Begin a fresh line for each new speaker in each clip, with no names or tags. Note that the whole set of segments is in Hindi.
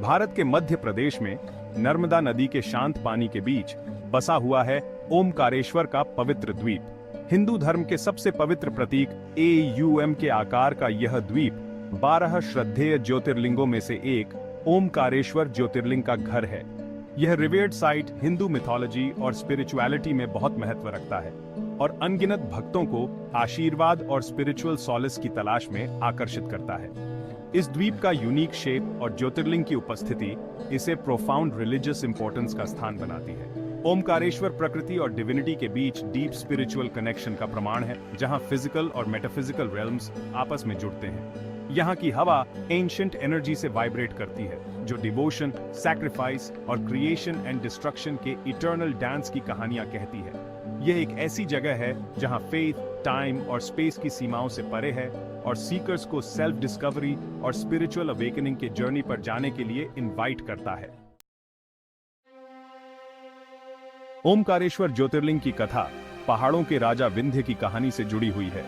भारत के मध्य प्रदेश में नर्मदा नदी के शांत पानी के बीच बसा हुआ है ओमकारेश्वर का पवित्र द्वीप। हिंदू धर्म के सबसे पवित्र प्रतीक AUM के आकार का यह द्वीप 12 श्रद्धेय ज्योतिर्लिंगों में से एक ओमकारेश्वर ज्योतिर्लिंग का घर है। यह रिवेयर्ड साइट हिंदू मिथोलॉजी और स्पिरिचुअलिटी में बहुत महत्व रखता है और अनगिनत भक्तों को आशीर्वाद और स्पिरिचुअल सॉलिस की तलाश में आकर्षित करता है। इस द्वीप का यूनिक शेप और ज्योतिर्लिंग की उपस्थिति इसे प्रोफाउंड रिलीजियस इंपॉर्टेंस का स्थान बनाती है। ओमकारेश्वर प्रकृति और डिविनिटी के बीच डीप स्पिरिचुअल कनेक्शन का प्रमाण है, जहां फिजिकल और मेटाफिजिकल रेल्म्स आपस में जुड़ते हैं। यहाँ की हवा एंशिएंट एनर्जी से वाइब्रेट करती है, जो डिवोशन, सैक्रिफाइस और क्रिएशन एंड डिस्ट्रक्शन के इटर्नल डांस की कहानियां कहती है। यह एक ऐसी जगह है जहां फेथ, टाइम और स्पेस की सीमाओं से परे है और सीकर्स को सेल्फ डिस्कवरी और स्पिरिचुअल अवेकनिंग के जर्नी पर जाने के लिए इनवाइट करता है। ओमकारेश्वर ज्योतिर्लिंग की कथा पहाड़ों के राजा विंध्य की कहानी से जुड़ी हुई है।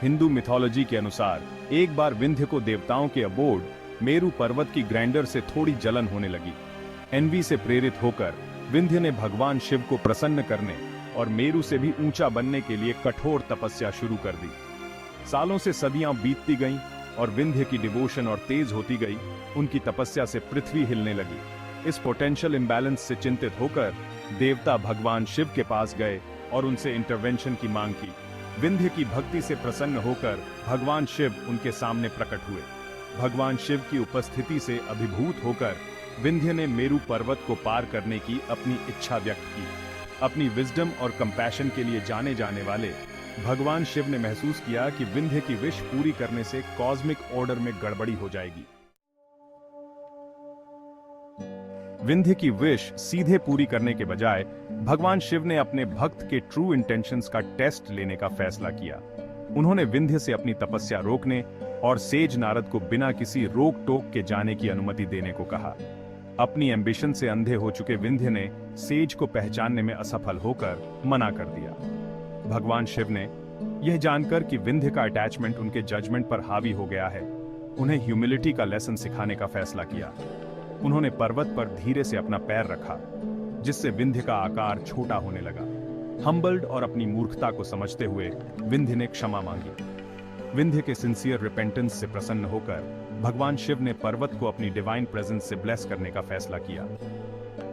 हिंदू मिथोलॉजी के अनुसार एक बार विंध्य को देवताओं के अबोर्ड मेरु पर्वत की ग्रैंडर से थोड़ी जलन होने लगी। एनवी से प्रेरित होकर विंध्य ने भगवान शिव को प्रसन्न करने और मेरु से भी ऊंचा बनने के लिए कठोर तपस्या शुरू कर दी। सालों से सदियां बीतती गईं और विंध्य की डिवोशन और तेज होती गई। उनकी तपस्या से पृथ्वी हिलने लगी। इस पोटेंशियल इंबैलेंस से चिंतित होकर देवता भगवान शिव के पास गए और उनसे इंटरवेंशन की मांग की। विंध्य की भक्ति से प्रसन्न होकर भगवान शिव उनके सामने प्रकट हुए। भगवान शिव की उपस्थिति से अभिभूत होकर विंध्य ने मेरु पर्वत को पार करने की अपनी इच्छा व्यक्त की। अपनी विजडम और कंपैशन के लिए जाने जाने वाले भगवान शिव ने महसूस किया कि विंध्य की विश पूरी करने से कॉस्मिक ऑर्डर में गड़बड़ी हो जाएगी। विंध्य की विश सीधे पूरी करने के बजाय भगवान शिव ने अपने भक्त के ट्रू इंटेंशंस का टेस्ट लेने का फैसला किया। उन्होंने विंध्य से अपनी तपस्या रोकने और सेज नारद को बिना किसी रोक टोक के जाने की अनुमति देने को कहा। अपनी एम्बिशन से अंधे हो चुके विंध्य ने सेज को पहचानने में असफल होकर मना कर दिया। भगवान शिव ने यह जानकर कि विंध्य का अटैचमेंट उनके जजमेंट पर हावी हो गया है, उन्हें ह्यूमिलिटी का लेसन सिखाने का फैसला किया। उन्होंने पर्वत पर धीरे से अपना पैर रखा, जिससे विंध्य का आकार छोटा होने लगा। हम्बल्ड और अपनी मूर्खता को समझते हुए विंध्य ने क्षमा मांगी। विंध्य के सिंसियर रिपेंटेंस से प्रसन्न होकर भगवान शिव ने पर्वत को अपनी डिवाइन प्रेजेंस से ब्लेस करने का फैसला किया।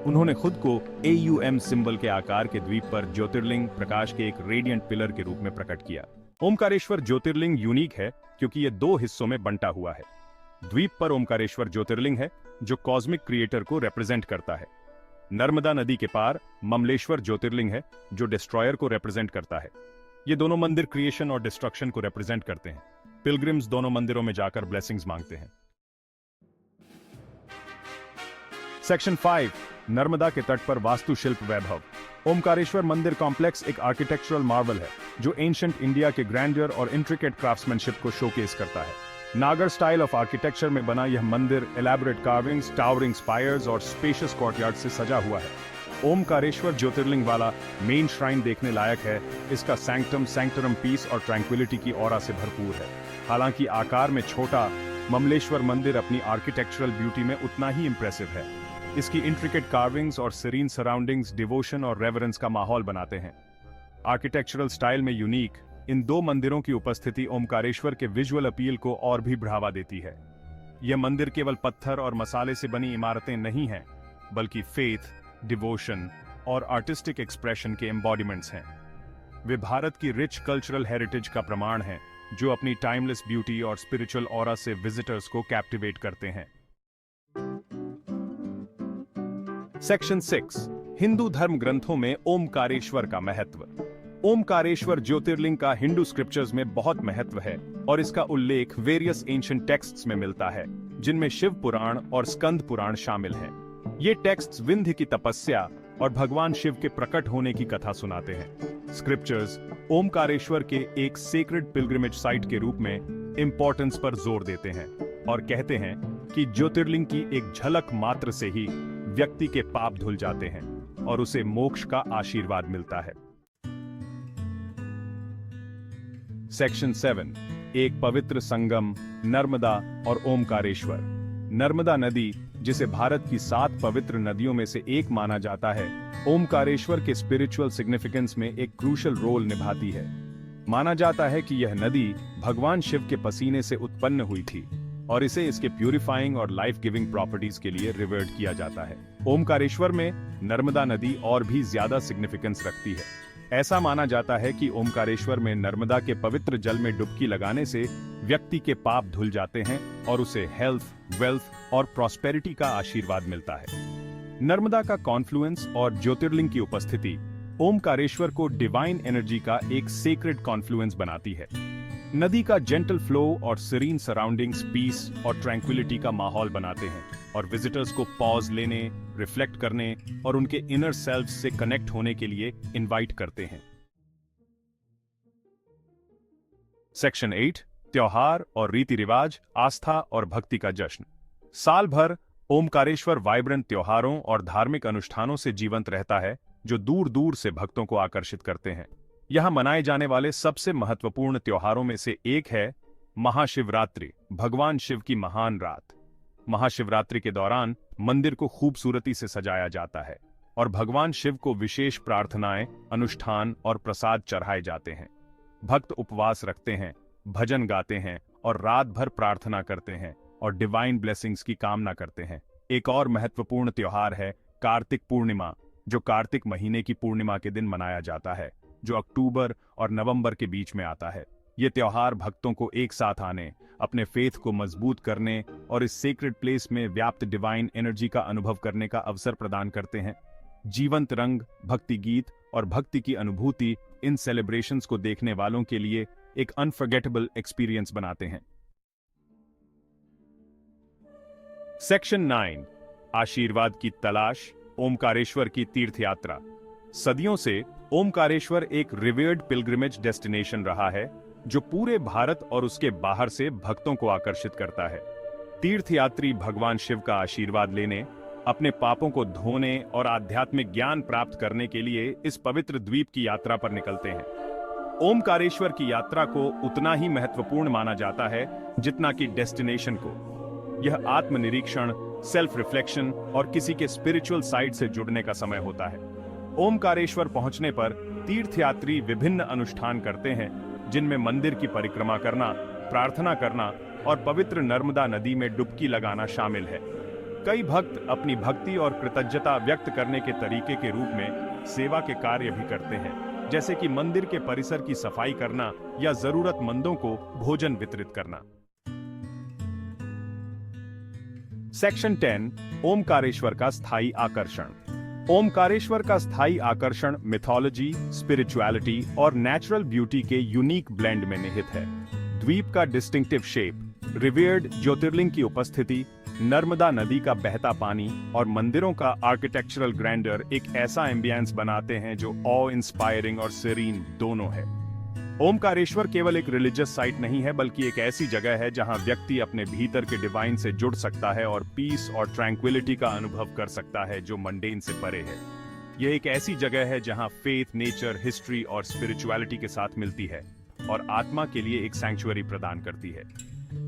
उन्होंने खुद को AUM सिंबल के आकार के द्वीप पर ज्योतिर्लिंग प्रकाश के एक रेडिएंट पिलर के रूप में प्रकट किया। ओमकारेश्वर ज्योतिर्लिंग यूनिक है क्योंकि यह 2 हिस्सों में बंटा हुआ है। द्वीप पर ओमकारेश्वर ज्योतिर्लिंग है जो कॉस्मिक क्रिएटर को रिप्रेजेंट करता है। नर्मदा नदी के पार ममलेश्वर ज्योतिर्लिंग है जो डिस्ट्रॉयर को रिप्रेजेंट करता है। ये दोनों मंदिर क्रिएशन और डिस्ट्रक्शन को रिप्रेजेंट करते हैं। पिलग्रिम्स दोनों मंदिरों में जाकर ब्लेसिंग्स मांगते हैं। सेक्शन 5 नर्मदा के तट पर वास्तुशिल्प वैभव। ओमकारेश्वर मंदिर कॉम्प्लेक्स एक आर्किटेक्चरल मार्वल है जो एंशिएंट इंडिया के ग्रैंडियर और इंट्रिकेट क्राफ्ट्समैनशिप को शोकेस करता है। नागर स्टाइल ऑफ आर्किटेक्चर में बना यह मंदिर एलैबोरेट कार्विंग्स, टावरिंग स्पायर्स और स्पेशियस कोर्टयार्ड से सजा हुआ है। ओमकारेश्वर ज्योतिर्लिंग वाला मेन श्राइन देखने लायक है। इसका सैंक्टम सैंक्टरम पीस और ट्रैंक्विलिटी की ऑरा से भरपूर है। हालांकि आकार में छोटा, ममलेश्वर मंदिर अपनी आर्किटेक्चरल ब्यूटी में उतना ही इंप्रेसिव है। इसकी इंट्रिकेट कार्विंग्स और सीरीन सराउंडिंग्स डिवोशन और रेवरेंस का माहौल बनाते हैं। आर्किटेक्चरल स्टाइल में यूनिक इन 2 मंदिरों की उपस्थिति ओमकारेश्वर के विजुअल अपील को और भी बढ़ावा देती है। यह मंदिर केवल पत्थर और मसाले से बनी इमारतें नहीं हैं, बल्कि फेथ, डिवोशन और आर्टिस्टिक एक्सप्रेशन के एम्बॉडीमेंट्स हैं। वे भारत की रिच कल्चरल हेरिटेज का प्रमाण हैं, जो अपनी टाइमलेस ब्यूटी और स्पिरिचुअल ऑरा से विजिटर्स को कैप्टिवेट करते हैं। सेक्शन 6 हिंदू धर्म ग्रंथों में ओमकारेश्वर का महत्व। ओमकारेश्वर ज्योतिर्लिंग का हिंदू स्क्रिप्चर्स में बहुत महत्व है और इसका उल्लेख वेरियस एंशिएंट टेक्स्ट्स में मिलता है, जिनमें शिव पुराण और स्कंद पुराण शामिल हैं। ये टेक्स्ट्स विंध्य की तपस्या और भगवान शिव के प्रकट होने की कथा सुनाते हैं। स्क्रिप्चर्स ओमकारेश्वर के एक सेक्रेड पिलग्रिमेज साइट के रूप में इंपॉर्टेंस पर जोर देते हैं और कहते हैं कि ज्योतिर्लिंग की एक झलक मात्र से ही व्यक्ति के पाप धुल जाते हैं और उसे मोक्ष का आशीर्वाद मिलता है। सेक्शन 7 एक पवित्र संगम नर्मदा और ओमकारेश्वर। नर्मदा नदी जिसे भारत की 7 पवित्र नदियों में से एक माना जाता है, ओमकारेश्वर के स्पिरिचुअल सिग्निफिकेंस में एक क्रूशल रोल निभाती है। माना जाता है कि यह नदी भगवान शिव के पसीने से उत्पन्न हुई थी और इसे इसके प्यूरिफाइंग और लाइफ गिविंग प्रॉपर्टीज के लिए रिवर्ट किया जाता है। ओमकारेश्वर में नर्मदा नदी और भी ज्यादा सिग्निफिकेंस रखती है। ऐसा माना जाता है कि ओमकारेश्वर में नर्मदा के पवित्र जल में डुबकी लगाने से व्यक्ति के पाप धुल जाते हैं और उसे हेल्थ, वेल्थ और प्रॉस्पेरिटी का आशीर्वाद मिलता है। नर्मदा का कॉन्फ्लुएंस और ज्योतिर्लिंग की उपस्थिति ओमकारेश्वर को डिवाइन एनर्जी का एक सेक्रेड कॉन्फ्लुएंस बनाती है। नदी का जेंटल फ्लो और सीरीन सराउंडिंग्स पीस और ट्रैंक्विलिटी का माहौल बनाते हैं और विजिटर्स को पॉज लेने, रिफ्लेक्ट करने और उनके इनर सेल्फ से कनेक्ट होने के लिए इनवाइट करते हैं। सेक्शन 8, त्योहार और रीति रिवाज, आस्था और भक्ति का जश्न। साल भर ओमकारेश्वर वाइब्रेंट त्योहारों और धार्मिक अनुष्ठानों से जीवंत रहता है, जो दूर दूर से भक्तों को आकर्षित करते हैं। यहां मनाए जाने वाले सबसे महत्वपूर्ण त्योहारों में से एक है महाशिवरात्रि, भगवान शिव की महान रात। महाशिवरात्रि के दौरान मंदिर को खूबसूरती से सजाया जाता है और भगवान शिव को विशेष प्रार्थनाएं, अनुष्ठान और प्रसाद चढ़ाए जाते हैं। भक्त उपवास रखते हैं, भजन गाते हैं और रात भर प्रार्थना करते हैं और डिवाइन ब्लेसिंग्स की कामना करते हैं। एक और महत्वपूर्ण त्योहार है कार्तिक पूर्णिमा, जो कार्तिक महीने की पूर्णिमा के दिन मनाया जाता है, जो अक्टूबर और नवंबर के बीच में आता है। ये त्योहार भक्तों को एक साथ आने, अपने फेथ को मजबूत करने और इस सेक्रेड प्लेस में व्याप्त डिवाइन एनर्जी का अनुभव करने का अवसर प्रदान करते हैं। जीवंत रंग, भक्ति गीत और भक्ति की अनुभूति इन सेलिब्रेशंस को देखने वालों के लिए एक अनफॉरगेटेबल एक्सपीरियंस बनाते हैं। सेक्शन 9, आशीर्वाद की तलाश, ओमकारेश्वर की तीर्थ यात्रा। सदियों से ओमकारेश्वर एक रिवर्ड पिलग्रिमेज डेस्टिनेशन रहा है, जो पूरे भारत और उसके बाहर से भक्तों को आकर्षित करता है। तीर्थयात्री भगवान शिव का आशीर्वाद लेने, अपने पापों को धोने और आध्यात्मिक ज्ञान प्राप्त करने के लिए इस पवित्र द्वीप की यात्रा पर निकलते हैं। ओमकारेश्वर की यात्रा को उतना ही महत्वपूर्ण माना जाता है जितना कि डेस्टिनेशन को। यह आत्मनिरीक्षण, सेल्फ रिफ्लेक्शन और किसी के स्पिरिचुअल साइड से जुड़ने का समय होता है। ओमकारेश्वर पहुंचने पर तीर्थयात्री विभिन्न अनुष्ठान करते हैं, जिनमें मंदिर की परिक्रमा करना, प्रार्थना करना और पवित्र नर्मदा नदी में डुबकी लगाना शामिल है। कई भक्त अपनी भक्ति और कृतज्ञता व्यक्त करने के तरीके के रूप में सेवा के कार्य भी करते हैं, जैसे कि मंदिर के परिसर की सफाई करना या जरूरतमंदों को भोजन वितरित करना। सेक्शन 10, ओमकारेश्वर का स्थायी आकर्षण। ओमकारेश्वर का स्थायी आकर्षण मिथोलॉजी, स्पिरिचुअलिटी और नेचुरल ब्यूटी के यूनिक ब्लेंड में निहित है। द्वीप का डिस्टिंक्टिव शेप, रिवर्ड ज्योतिर्लिंग की उपस्थिति, नर्मदा नदी का बहता पानी और मंदिरों का आर्किटेक्चरल ग्रैंडर एक ऐसा एम्बियंस बनाते हैं जो ऑ इंस्पायरिंग और सीरीन दोनों है। ओमकारेश्वर केवल एक रिलीजियस साइट नहीं है, बल्कि एक ऐसी जगह है जहां व्यक्ति अपने भीतर के डिवाइन से जुड़ सकता है और पीस और ट्रैंक्विलिटी का अनुभव कर सकता है जो मंडेन से परे है। यह एक ऐसी जगह है जहां फेथ, नेचर, हिस्ट्री और स्पिरिचुअलिटी के साथ मिलती है और आत्मा के लिए एक सैंक्चुअरी प्रदान करती है।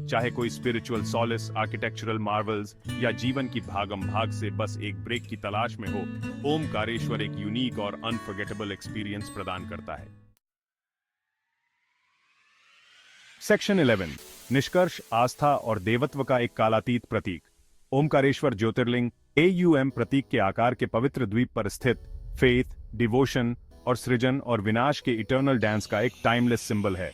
चाहे कोई स्पिरिचुअल सॉलिस, आर्किटेक्चरल मार्वल्स या जीवन की भागम भाग से बस एक ब्रेक की तलाश में हो, ओमकारेश्वर एक यूनिक और अनफॉरगेटेबल एक्सपीरियंस प्रदान करता है। सेक्शन 11, निष्कर्ष, आस्था और देवत्व का एक कालातीत प्रतीक। ओमकारेश्वर ज्योतिर्लिंग AUM प्रतीक के आकार के पवित्र द्वीप पर स्थित फेथ, डिवोशन और सृजन और विनाश के इटर्नल डांस का एक टाइमलेस सिंबल है।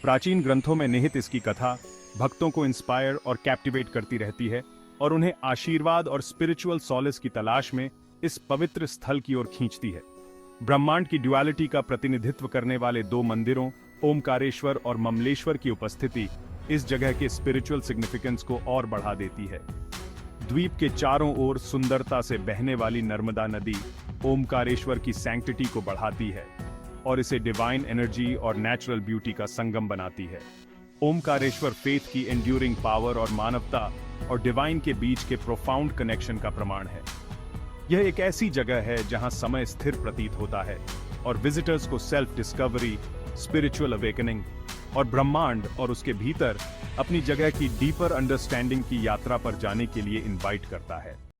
प्राचीन ग्रंथों में निहित इसकी कथा भक्तों को इंस्पायर और कैप्टिवेट करती रहती है और उन्हें आशीर्वाद और स्पिरिचुअल सॉलिस की तलाश में इस पवित्र स्थल की ओर खींचती है। ब्रह्मांड की ड्युअलिटी का प्रतिनिधित्व करने वाले 2 मंदिरों ओमकारेश्वर और ममलेश्वर की उपस्थिति इस जगह के स्पिरिचुअल सिग्निफिकेंस को और बढ़ा देती है। द्वीप के चारों ओर सुंदरता से बहने वाली नर्मदा नदी ओमकारेश्वर की सैंक्टिटी को बढ़ाती है और इसे डिवाइन एनर्जी और नेचुरल ब्यूटी का संगम बनाती है। ओमकारेश्वर फेथ की एंड्यूरिंग पावर और मानवता और डिवाइन के बीच के प्रोफाउंड कनेक्शन का प्रमाण है। यह एक ऐसी जगह है जहां समय स्थिर प्रतीत होता है और विजिटर्स को सेल्फ डिस्कवरी, स्पिरिचुअल अवेकनिंग और ब्रह्मांड और उसके भीतर अपनी जगह की डीपर अंडरस्टैंडिंग की यात्रा पर जाने के लिए इनवाइट करता है।